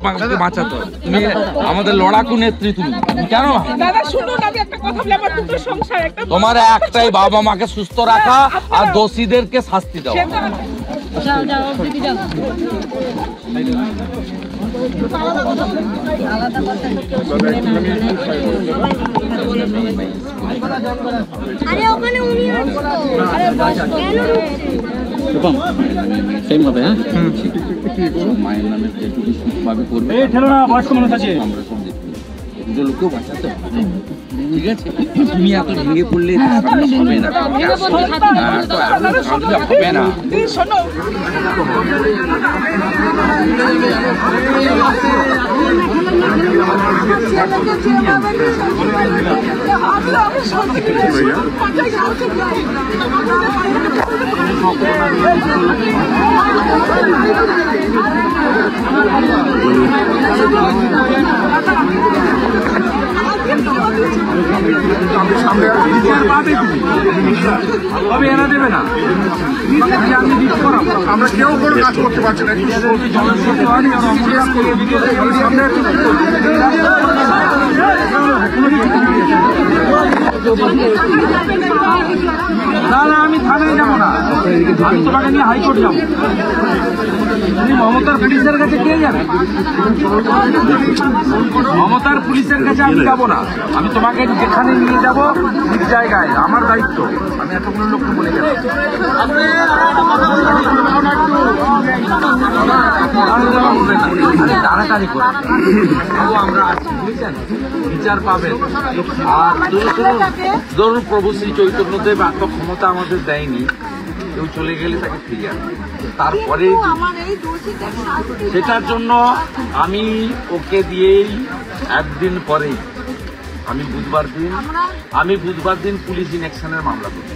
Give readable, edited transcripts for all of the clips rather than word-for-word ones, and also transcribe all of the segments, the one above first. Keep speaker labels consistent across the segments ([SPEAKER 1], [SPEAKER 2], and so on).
[SPEAKER 1] বাঁচাতে তুমি আমাদের লড়াকু নেত্রী, তুমি কেন? তোমার একটাই, বাবা মাকে সুস্থ রাখা আর দোষীদেরকে শাস্তি দেওয়া। মায়ের নামে করবে, বয়স্ক মানুষ আছে, আমরা সব দেখি লোকেও বাঁচাতে হবে, ঠিক আছে? তুমি এত ভেঙে পড়লে হবে না, হবে না। দেবে না, আমরা কেউ কোনো কাজ করতে পারছি না। না না, আমি থানায় যাবো না, আমি তোমাকে নিয়ে হাইকোর্ট যাবো। তুমি মমতার পুলিশের কাছে কে যাবে? মমতার পুলিশের কাছে আমি যাবো না, আমি তোমাকে যেখানে নিয়ে যাবো ঠিক জায়গায়, আমার দায়িত্ব। আমি এতগুলো লোককে বলে যাবো, তাড়াতাড়ি করে আমরা আছি, বুঝছেন? বিচার পাবেন। আর ধরুন প্রভু শ্রী চৈতন্যদেব এত ক্ষমতা আমাদের দেয়নি, কেউ চলে গেলে তাকে ফিরিয়ে আনবে। তারপরে সেটার জন্য আমি ওকে দিয়েই একদিন পরেই আমি বুধবার দিন পুলিশ ইনঅ্যাকশনের মামলা করি।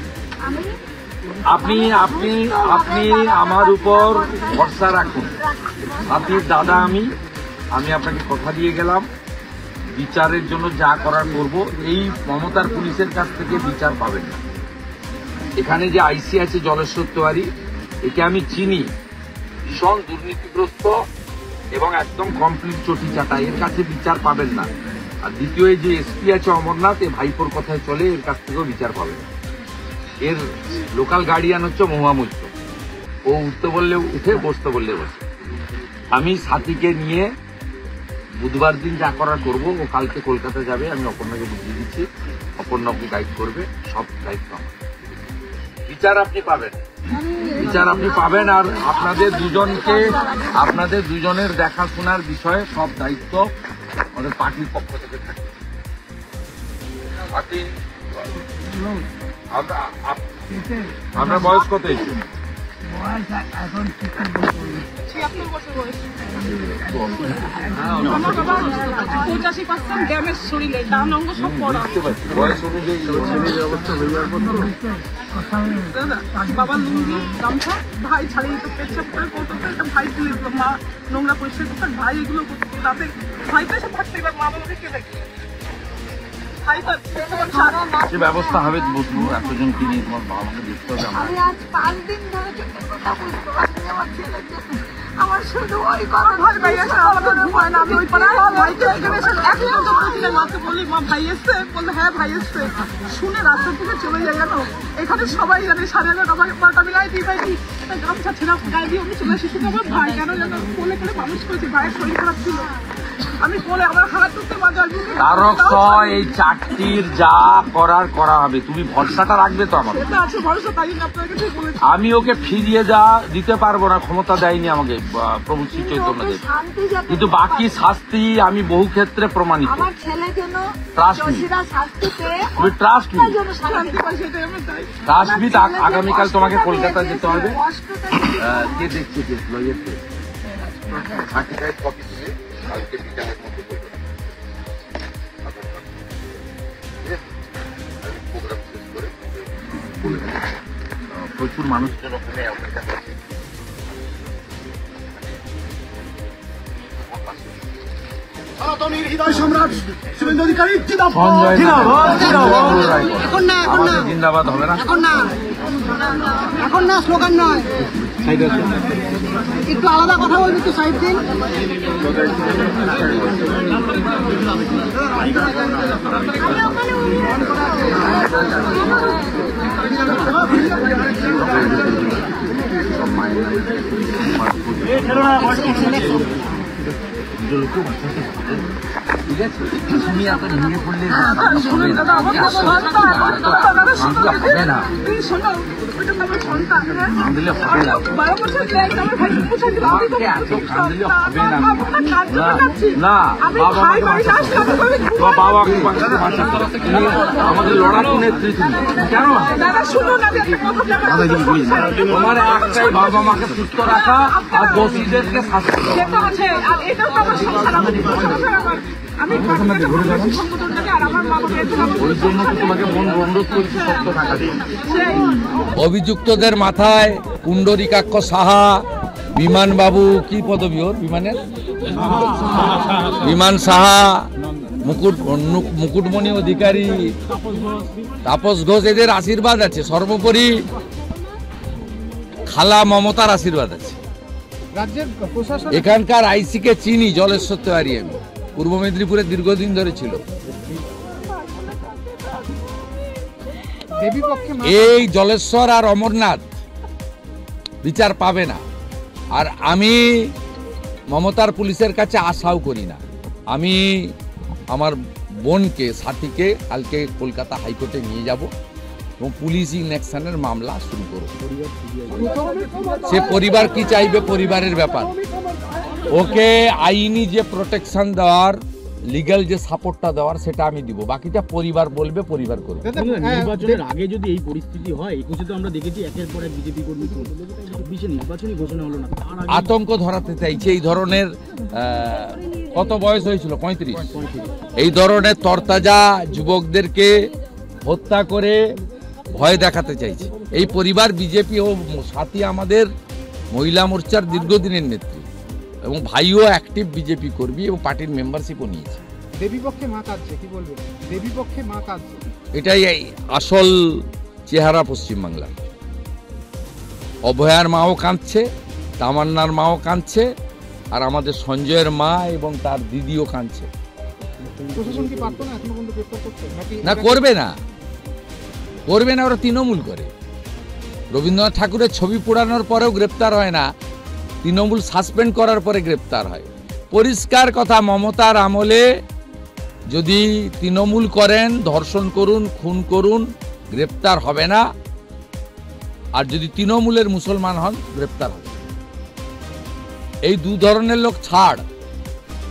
[SPEAKER 1] আপনি আপনি আপনি আমার উপর ভরসা রাখুন, আপনি দাদা, আমি আপনাকে কথা দিয়ে গেলাম, বিচারের জন্য যা করার করব। এই মমতার পুলিশের কাছ থেকে বিচার পাবেন না। এখানে যে আইসি আছে জলেশ্বর তেওয়ারি, একে আমি চিনি, ভীষণ দুর্নীতিগ্রস্ত এবং একদম কমপ্লিট চটি চাটা, এর কাছে বিচার পাবেন না। আর দ্বিতীয় যে এসপি আছে অমরনাথ, এ ভাইপোর কথায় চলে, এর কাছ থেকেও বিচার পাবেন না। এর লোকাল গার্ডিয়ান হচ্ছে মহামূল্য, ও উঠতে বললে উঠে, বসতে বললে বসে। আমি সাথীকে নিয়ে বুধবার দিন যা করার করবো, ও কালকে কলকাতা যাবে, আমি অপর্ণাকে বুঝিয়ে দিচ্ছি, অপর্ণাকে গাইড করবে, সব দায়িত্ব আমার। বিচার আপনি পাবেন, বিচার আপনি পাবেন। আর আপনাদের দুজনের দেখাশোনার বিষয়ে সব দায়িত্ব আমাদের পার্টির পক্ষ থেকে থাকে। আমরা বয়স কত হয়েছে? এখন 85% ড্যামেজ শরীরে, ডান অঙ্গ সব পড়া। বয়স অনুযায়ী বাবা লুঙ্গি গামছা, ভাই ছাড়িয়ে তো পেচ্ছাপ করে করতো, একটা ভাই তুলে দিল, মা নোংরা পরিষ্কার করতো, ভাই এগুলো করতো। তাতে ভাই তো এসে থাকতে, এবার মা বাবাকে কে দেখে? ব্যবস্থা হবে, বুঝবো এতজনকে নিয়ে তোমার বাবা মাকে দেখতে হবে। আমি আজ 5 দিন ধরে কথা বলতে পারছি আমার ছেলের জন্য। আমার শুধু ওই কথা ভাই এসে আমাদের ভয় না, আমি ওই পাড়া ভাইকে এখানে এসে একদম বলছিলাম, মাকে বলি মা ভাই এসছে, বললো হ্যাঁ ভাই এসছে। শুনে রাস্তা থেকে চলে যাই, জানো এখানে সবাই জানে 11:30 আমার পাটা মিলাই দিই, ভাই গামছা ছেড়া গায়ে দিয়ে আমি চলে এসেছি। আমার ভাই কেন জানো কোলে করে মানুষ করেছি, ভাইয়ের শরীর খারাপ ছিল, আমি বলে আমার হাত ধরতে বাজার এই চাকরির যা করার করা হবে। তুমি ভরসাটা রাখবে তো আমার? আমি ওকে ফিরিয়ে দিতে পারবো না, ক্ষমতা দেয়নি আমাকে প্রভু শ্রী চৈতন্যদেব, কিন্তু বাকি শাস্তি আমি বহু ক্ষেত্রে প্রমাণিত। আগামীকাল তোমাকে কলকাতা যেতে হবে। কে দেখছে কালকে বিকালের মধ্যে প্রোগ্রাম শেষ করে প্রচুর মানুষজন ওখানে অপেক্ষা করছে। সনাতনীর হৃদয় সম্রাট শুভেন্দু অধিকারী জিন্দাবাদ হবে না, এখন না, স্লোগান নয়।
[SPEAKER 2] একটু আলাদা কথা বলবি তো সাইড দিন।
[SPEAKER 1] ঠিক আছে, তুমি এত ভেঙে পড়লে হবে না, কাঁদলে হবে না, না বাবা আমাদের লড়াকু নেতৃত্ব কেন তোমার একটাই বাবা মাকে সুস্থ রাখা আর দোষীদেরকে শাস্তি অভিযুক্তদের মাথায় পুণ্ডরীকাক্ষ সাহা, বিমান বাবু, কি পদবী ওর বিমানের, বিমান সাহা, মুকুটমণি অধিকারী, তাপস ঘোষ, এদের আশীর্বাদ আছে। সর্বোপরি খালা মমতার আশীর্বাদ আছে। এখানকার আইসিকে চিনি, জলেশ্বর তেওয়ারি, আমি পূর্ব মেদিনীপুরে দীর্ঘদিন ধরে ছিল। এই জলেশ্বর আর অমরনাথ বিচার পাবে না। আর আমি মমতার পুলিশের কাছে আশাও করি না। আমি আমার বোনকে, সাথীকে কালকে কলকাতা হাইকোর্টে নিয়ে যাব এবং পুলিশ ইনঅ্যাকশনের মামলা শুরু করব। সে পরিবার কি চাইবে, পরিবারের ব্যাপার। ওকে আইনি যে প্রোটেকশন দেওয়ার, লিগ্যাল যে সাপোর্টটা দেওয়ার, সেটা আমি দিব। বাকিটা পরিবার বলবে, পরিবার করবে।
[SPEAKER 3] নির্বাচনের আগে যদি এই পরিস্থিতি হয়, 21-এ তো আমরা দেখেছি একের পর এক বিজেপি কর্মী, 26-এ নির্বাচনী ঘোষণা হলো না,
[SPEAKER 1] আতঙ্ক ধরাতে চাইছে। এই ধরনের কত বয়স হয়েছিল, 35, এই ধরনের তরতাজা যুবকদেরকে হত্যা করে ভয় দেখাতে চাইছে। এই পরিবার বিজেপি ও সাথী আমাদের মহিলা মোর্চার দীর্ঘদিনের নেত্রী এবং ভাইও অ্যাক্টিভ বিজেপি কর্মী এবং পার্টির মেম্বারশিপও নিয়েছে।
[SPEAKER 2] দেবীপক্ষে মা কাঁদছে, কি বলবেন? দেবীপক্ষে মা কাঁদছে,
[SPEAKER 1] এটাই আসল চেহারা পশ্চিমবাংলার। অভয়ার মাও কাঁদছে, তামান্নার মাও কাঁদছে, আর আমাদের সঞ্জয়ের মা এবং তার দিদিও কাঁদছে।
[SPEAKER 2] প্রশাসন কি পারতো না এখনো পর্যন্ত গ্রেফতার করতে?
[SPEAKER 1] না, করবে না, করবে না। ওরা তৃণমূল করে। রবীন্দ্রনাথ ঠাকুরের ছবি পোড়ানোর পরেও গ্রেপ্তার হয় না, তৃণমূল সাসপেন্ড করার পরে গ্রেপ্তার হয়। পরিষ্কার কথা, মমতার আমলে যদি তৃণমূল করেন, ধর্ষণ করুন, খুন করুন, গ্রেপ্তার হবে না। আর যদি তৃণমূলের মুসলমান হন, গ্রেপ্তার হবে। এই দু ধরনের লোক ছাড়।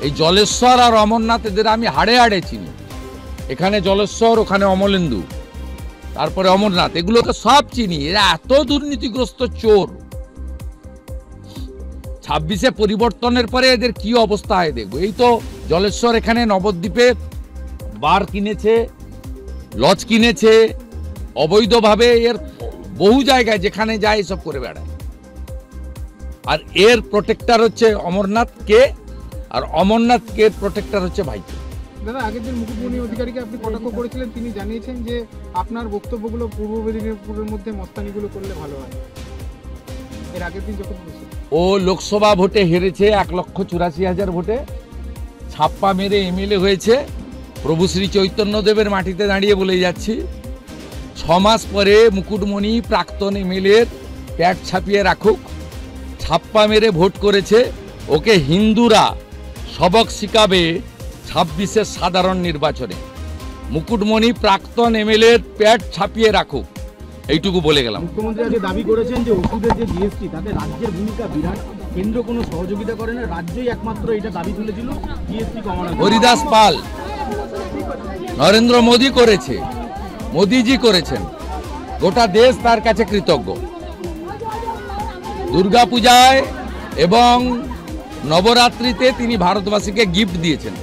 [SPEAKER 1] এই জলেশ্বর আর অমরনাথ, এদের আমি হাড়ে হাড়ে চিনি। এখানে জলেশ্বর, ওখানে অমলেন্দু, তারপরে অমরনাথ, এগুলোকে সব চিনি। এরা এত দুর্নীতিগ্রস্ত চোর। 26-এ পরিবর্তনের পরে এদের কি অবস্থা হয় দেখবো। এই তো জলেশ্বর এখানে নবদ্বীপে বার কিনেছে, লজ কিনেছে অবৈধভাবে। এর বহু জায়গায় যেখানে যায় এসব করে বেড়ায়। আর এর প্রোটেক্টর হচ্ছে অমরনাথ কে, আর অমরনাথ কে প্রোটেক্টর হচ্ছে ভাইকে।
[SPEAKER 2] দাদা, আগের দিন মুকুটমণি অধিকারীকে আপনি কটাক্ষ করেছিলেন, তিনি জানিয়েছেন যে আপনার বক্তব্যগুলো পূর্ব মেদিনীপুরের মধ্যে মস্তানিগুলো করলে ভালো হয়। এর আগের দিন যখন
[SPEAKER 1] ও লোকসভা ভোটে হেরেছে 1,84,000 ভোটে, ছাপ্পা মেরে এমএলএ হয়েছে। প্রভু শ্রী চৈতন্যদেবের মাটিতে দাঁড়িয়ে বলে যাচ্ছি, 6 মাস পরে মুকুটমণি প্রাক্তন এমএলএর প্যাট ছাপিয়ে রাখুক। ছাপ্পা মেরে ভোট করেছে, ওকে হিন্দুরা সবক শিখাবে 26-এর সাধারণ নির্বাচনে। মুকুটমণি প্রাক্তন এমএলএর প্যাট ছাপিয়ে রাখুক, এইটুকু বলে গেলাম।
[SPEAKER 3] মুখ্যমন্ত্রী আজকে দাবি করেছেন যে ওষুধের যে জিএসটি, তাতে রাজ্যের ভূমিকা বিরাট, কেন্দ্র কোনো সহযোগিতা করে না, রাজ্যই একমাত্র এটা দাবি তুলেছিল জিএসটি কমানো।
[SPEAKER 1] হরিদাস পাল, নরেন্দ্র মোদী করেছে, মোদীজি করেছেন, গোটা দেশ তার কাছে কৃতজ্ঞ। দুর্গাপূজায় এবং নবরাত্রিতে তিনি ভারতবাসীকে গিফট দিয়েছেন।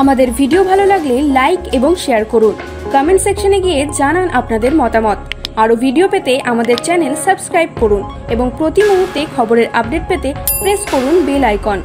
[SPEAKER 4] আমাদের ভিডিও ভালো লাগলে লাইক এবং শেয়ার করুন। কমেন্ট সেকশনে গিয়ে জানান আপনাদের মতামত। আরও ভিডিও পেতে আমাদের চ্যানেল সাবস্ক্রাইব করুন এবং প্রতি মুহূর্তে খবরের আপডেট পেতে প্রেস করুন বেল আইকন।